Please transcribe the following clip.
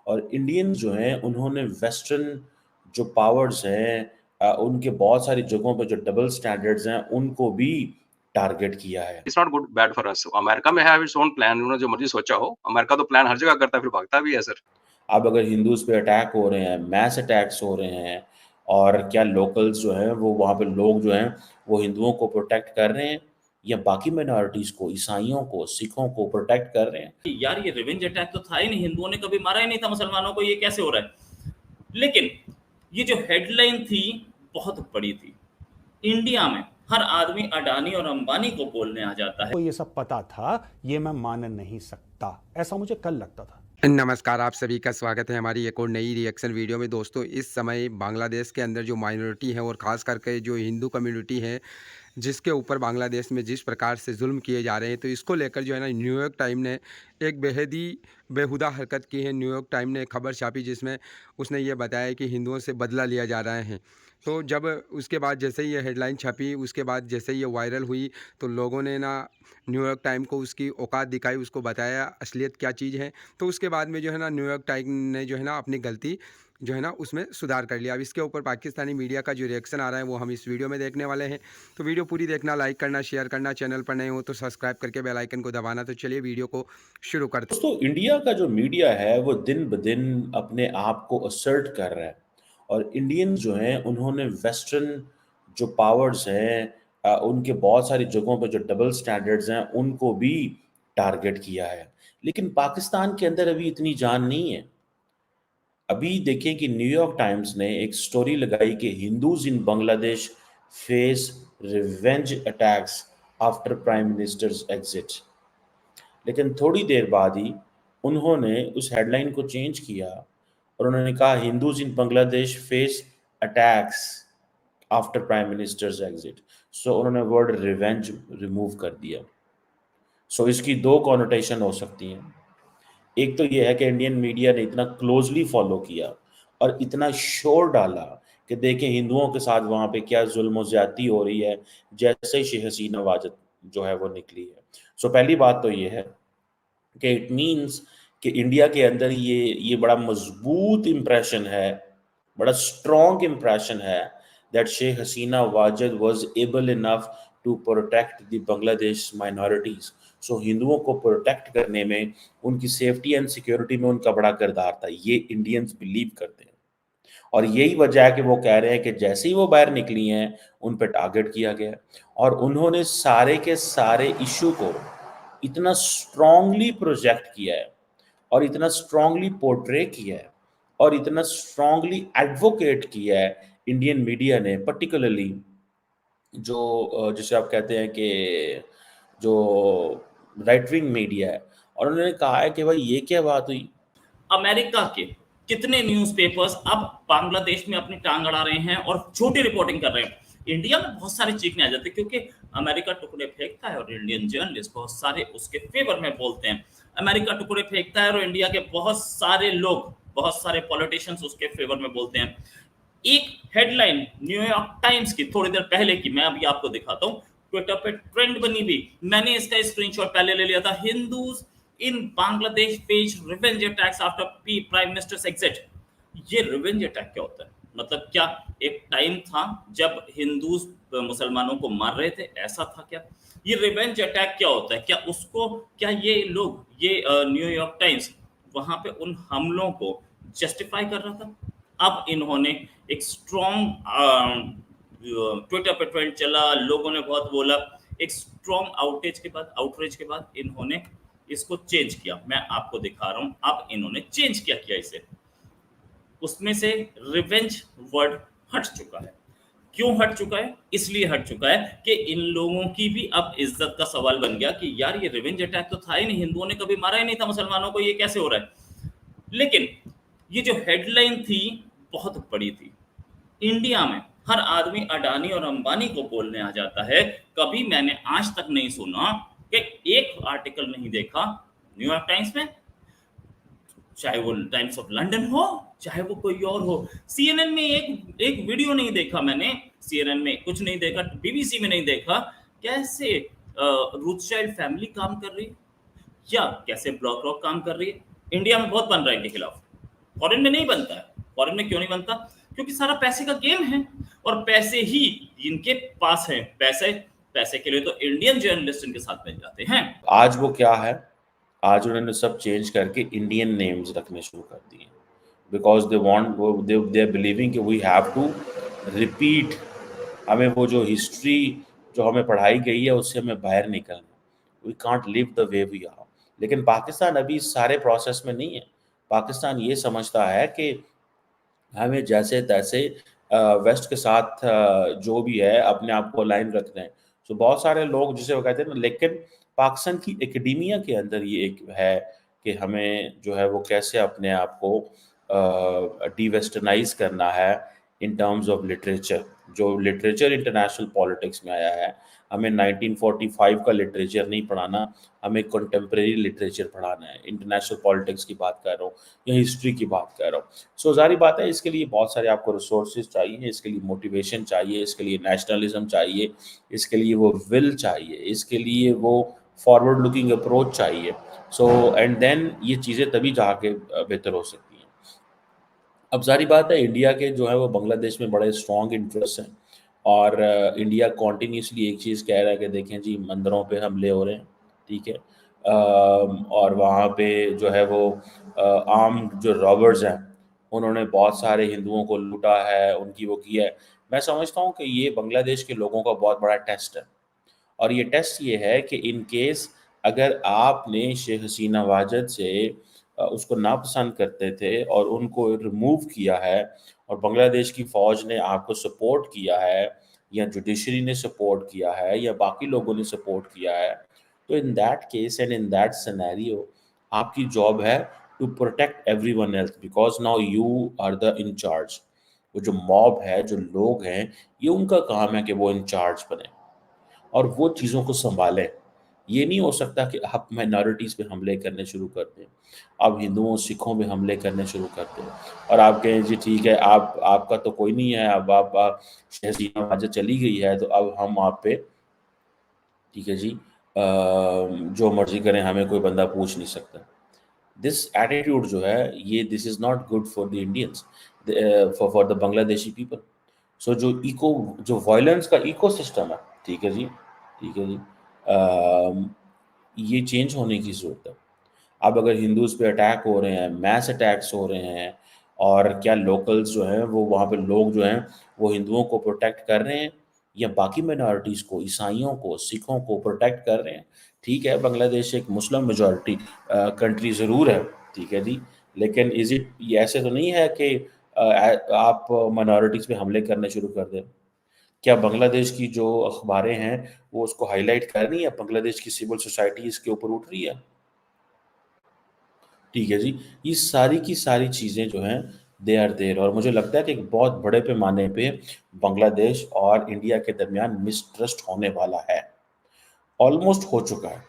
और इंडियंस जो हैं उन्होंने वेस्टर्न जो पावर्स हैं उनके बहुत सारी जगहों पे जो डबल स्टैंडर्ड्स हैं उनको भी टारगेट किया है। It's not good bad for us. America में हैव इट्स ओन प्लान, उन्होंने जो मर्ज़ी सोचा हो। अमेरिका तो प्लान हर जगह करता है, फिर भागता भी है सर। अब अगर हिंदूज़ पे अटैक हो रहे हैं, मैस अटैक्स हो रहे हैं और क्या लोकल्स जो हैं वो वहाँ पे लोग जो हैं वो हिंदुओं को प्रोटेक्ट कर रहे हैं या बाकी माइनॉरिटीज़ को, ईसाइयों को, सिखों को प्रोटेक्ट कर रहे हैं? यार ये रिवेंज अटैक तो था ही नहीं, हिंदुओं ने कभी मारा ही नहीं था मुसलमानों को, ये कैसे हो रहा है? लेकिन ये जो हेडलाइन थी बहुत बड़ी थी। इंडिया में हर आदमी अडानी और अंबानी को बोलने आ जाता है। को ये सब पता था, ये मैं मान नहीं सकता, ऐसा मुझे कल लगता था। नमस्कार, आप सभी का स्वागत है हमारी एक और नई रिएक्शन वीडियो में। दोस्तों, इस समय बांग्लादेश के अंदर जो माइनॉरिटी है और ख़ास करके जो हिंदू कम्युनिटी है, जिसके ऊपर बांग्लादेश में जिस प्रकार से जुल्म किए जा रहे हैं, तो इसको लेकर जो है ना न्यूयॉर्क टाइम ने एक बेहद ही बेहुदा हरकत की है। न्यूयॉर्क टाइम ने एक खबर छापी जिसमें उसने ये बताया कि हिंदुओं से बदला लिया जा रहा है। तो जब उसके बाद जैसे ही ये हेडलाइन छपी, उसके बाद जैसे ही ये वायरल हुई, तो लोगों ने ना न्यूयॉर्क टाइम को उसकी औकात दिखाई, उसको बताया असलियत क्या चीज़ है। तो उसके बाद में जो है ना न्यूयॉर्क टाइम ने जो है ना अपनी गलती जो है ना उसमें सुधार कर लिया। अब इसके ऊपर पाकिस्तानी मीडिया का जो रिएक्शन आ रहा है वो हम इस वीडियो में देखने वाले हैं। तो वीडियो पूरी देखना, लाइक करना, शेयर करना, चैनल पर नए हो तो सब्सक्राइब करके बेल आइकन को दबाना। तो चलिए वीडियो को शुरू करते हैं। दोस्तों, इंडिया का जो मीडिया है वो दिन ब दिन अपने आप को असर्ट कर रहा है और इंडियंस जो हैं उन्होंने वेस्टर्न जो पावर्स हैं उनके बहुत सारी जगहों पे जो डबल स्टैंडर्ड्स हैं उनको भी टारगेट किया है। लेकिन पाकिस्तान के अंदर अभी इतनी जान नहीं है। अभी देखिए कि न्यूयॉर्क टाइम्स ने एक स्टोरी लगाई कि Hindus in Bangladesh face revenge attacks after prime minister's exit. लेकिन थोड़ी देर बाद ही उन्होंने उस हेडलाइन को चेंज किया और उन्होंने कहा Hindus in Bangladesh face attacks after prime minister's exit. So उन्होंने वर्ड रिवेंज रिमूव कर दिया। सो इसकी दो कॉनोटेशन हो सकती हैं। एक तो ये है कि इंडियन मीडिया ने इतना क्लोजली फॉलो किया और इतना शोर डाला कि देखें हिंदुओं के साथ वहाँ पे क्या जुल्म और ज्यादती हो रही है जैसे ही शेख हसीना वाजद जो है वो निकली है। सो पहली बात तो ये है कि इट मीन्स कि इंडिया के अंदर ये बड़ा मजबूत इम्प्रेशन है, बड़ा स्ट्रॉन्ग इम्प्रेशन है that Sheikh Hasina Wajed was able enough to protect the Bangladesh minorities. So हिंदुओं को प्रोटेक्ट करने में, उनकी सेफ्टी एंड सिक्योरिटी में उनका बड़ा किरदार था, ये इंडियंस बिलीव करते हैं। और यही वजह है कि वो कह रहे हैं कि जैसे ही वो बाहर निकली हैं उन पे टारगेट किया गया और उन्होंने सारे के सारे इशू को इतना स्ट्रांगली प्रोजेक्ट किया है और इतना स्ट्रांगली पोर्ट्रे किया है और इतना स्ट्रांगली एडवोकेट किया है इंडियन मीडिया ने, पर्टिकुलरली जो जिसे आप कहते हैं कि जो राइट विंग मीडिया है। और उन्होंने कहा है कि भाई ये क्या बात हुई। अमेरिका के कितने न्यूज़पेपर्स अब बांग्लादेश में अपनी टांग अड़ा रहे हैं और छोटी रिपोर्टिंग कर रहे हैं। इंडिया में बहुत सारे चीखने आ जाते हैं क्योंकि अमेरिका टुकड़े फेंकता है और इंडियन जर्नलिस्ट बहुत सारे उसके फेवर में बोलते हैं। अमेरिका टुकड़े फेंकता है और इंडिया के बहुत सारे लोग, बहुत सारे पॉलिटिशियंस उसके फेवर में बोलते हैं। एक हेडलाइन न्यूयॉर्क टाइम्स की थोड़ी देर पहले की मैं अभी आपको दिखाता हूँ, ट्विटर पे ट्रेंड बनी हुई, मैंने इसका स्क्रीनशॉट पहले ले लिया था। Hindus in Bangladesh face revenge attacks after prime minister's exit. ये रिवेंज अटैक क्या होता है? मतलब क्या एक टाइम था जब हिंदूज मुसलमानों को मार रहे थे, ऐसा था क्या? ये रिवेंज अटैक क्या होता है? क्या उसको, क्या ये लोग, ये न्यूयॉर्क टाइम्स वहां पे उन हमलों को जस्टिफाई कर रहा था? अब इन्होंने एक स्ट्रॉन्ग ट्विटर पे ट्रेंड चला, लोगों ने बहुत बोला, एक स्ट्रॉन्ग आउटरीच के बाद इन्होंने इसको चेंज किया। मैं आपको दिखा रहा हूं, अब इन्होंने चेंज किया इसे। उसमें से रिवेंज वर्ड हट चुका है। क्यों हट चुका है? इसलिए हट चुका है कि इन लोगों की भी अब इज्जत का सवाल बन गया कि यार ये रिवेंज अटैक तो था ही नहीं, हिंदुओं ने कभी मारा ही नहीं था मुसलमानों को, ये कैसे हो रहा है? लेकिन ये जो हेडलाइन थी बहुत बड़ी थी। इंडिया में हर आदमी अडानी और अंबानी को बोलने आ जाता है। कभी मैंने आज तक नहीं सुना कि एक आर्टिकल नहीं देखा न्यूयॉर्क टाइम्स में, चाहे वो टाइम्स ऑफ लंदन हो, चाहे वो कोई और हो। सीएनएन में एक वीडियो नहीं देखा मैंने, सीएनएन में कुछ नहीं देखा, बीबीसी में नहीं देखा कैसे रूथशाइल्ड फैमिली काम कर रही है या कैसे ब्लैक रॉक काम कर रही है। इंडिया में बहुत बन रहा है इनके खिलाफ, फॉरेन में नहीं बनता है। फॉरेन में क्यों नहीं बनता? क्योंकि सारा पैसे का गेम है और पैसे ही इनके पास है। पैसे पैसे के लिए तो इंडियन जर्नलिस्ट इनके साथ मिल जाते हैं। आज वो क्या है, आज उन्होंने सब चेंज करके इंडियन नेम्स रखने शुरू कर दिए, because they want, they are believing कि वी हैव टू रिपीट, हमें वो जो हिस्ट्री जो हमें पढ़ाई गई है उससे हमें बाहर निकलना, we can't live the way we are. लेकिन पाकिस्तान अभी इस सारे प्रोसेस में नहीं है। पाकिस्तान ये समझता है कि हमें जैसे तैसे वेस्ट के साथ जो भी है अपने आप को अलाइन रखना है। तो बहुत सारे लोग जिसे वो कहते हैं ना, लेकिन पाकिस्तान की एकेडमिया के अंदर ये एक है कि हमें जो है वो कैसे अपने आप को डी-वेस्टर्नाइज़ करना है इन टर्म्स ऑफ लिटरेचर। जो लिटरेचर इंटरनेशनल पॉलिटिक्स में आया है, हमें 1945 का लिटरेचर नहीं पढ़ाना, हमें कंटेम्प्रेरी लिटरेचर पढ़ाना है। इंटरनेशनल पॉलिटिक्स की बात कर रहा हूँ या हिस्ट्री की बात कर रहा हूँ। सो ज़ाहिर बात है, इसके लिए बहुत सारे आपको रिसोर्सेज चाहिए, इसके लिए मोटिवेशन चाहिए, इसके लिए नेशनलिज्म चाहिए, इसके लिए वो विल चाहिए, इसके लिए वो फॉरवर्ड लुकिंग अप्रोच चाहिए। सो एंड देन ये चीज़ें तभी जाके बेहतर हो सकती हैं। अब ज़ाहिर बात है, इंडिया के जो है वो बांग्लादेश में बड़े स्ट्रॉन्ग इंटरेस्ट हैं और इंडिया कॉन्टिन्यूसली एक चीज़ कह रहा है कि देखें जी, मंदिरों पे हमले हो रहे हैं, ठीक है। और वहाँ पे जो है वो आम जो रॉबर्स हैं, उन्होंने बहुत सारे हिंदुओं को लूटा है, उनकी वो किया है। मैं समझता हूँ कि ये बांग्लादेश के लोगों का बहुत बड़ा टेस्ट है और ये टेस्ट ये है कि इन केस अगर आपने शेख हसीना वाजद से उसको नापसंद करते थे और उनको रिमूव किया है और बांग्लादेश की फ़ौज ने आपको सपोर्ट किया है या जुडिशरी ने सपोर्ट किया है या बाकी लोगों ने सपोर्ट किया है, तो in that case and in that scenario आपकी जॉब है to protect everyone else, because now you are the in charge. वो जो मॉब है, जो लोग हैं, ये उनका काम है कि वो इन चार्ज बने और वो चीज़ों को सँभालें। ये नहीं हो सकता कि आप माइनॉरिटीज़ पे हमले करने शुरू कर दें, आप हिंदुओं, सिखों पे हमले करने शुरू कर दें और आप कहें जी ठीक है, आप आपका तो कोई नहीं है, अब आप शहज़ीना वाजद चली गई है तो अब हम आप पे ठीक है जी जो मर्ज़ी करें, हमें कोई बंदा पूछ नहीं सकता। दिस एटीट्यूड जो है ये this is not good for the Indians, for the Bangladeshi people. So जो वायलेंस का इकोसिस्टम है, ठीक है जी, ठीक है जी, ये चेंज होने की ज़रूरत है। अब अगर हिंदूज़ पे अटैक हो रहे हैं, मैस अटैक्स हो रहे हैं और क्या लोकल्स जो हैं वो वहाँ पे लोग जो हैं वो हिंदुओं को प्रोटेक्ट कर रहे हैं या बाकी माइनॉरिटीज़ को, ईसाइयों को, सिखों को प्रोटेक्ट कर रहे हैं। ठीक है, बांग्लादेश एक मुस्लिम मेजॉरिटी कंट्री ज़रूर है, ठीक है जी, लेकिन इज़ इट ये ऐसे तो नहीं है कि आप माइनॉरिटीज़ पे हमले करने शुरू कर दें। क्या बांग्लादेश की जो अखबारें हैं वो उसको हाईलाइट कर रही हैं? बांग्लादेश की सिविल सोसाइटी इसके ऊपर उठ रही है? ठीक है जी। ये सारी की सारी चीज़ें जो हैं दे आर देयर और मुझे लगता है कि एक बहुत बड़े पैमाने पे बांग्लादेश और इंडिया के दरमियान मिसट्रस्ट होने वाला है। ऑलमोस्ट हो चुका है।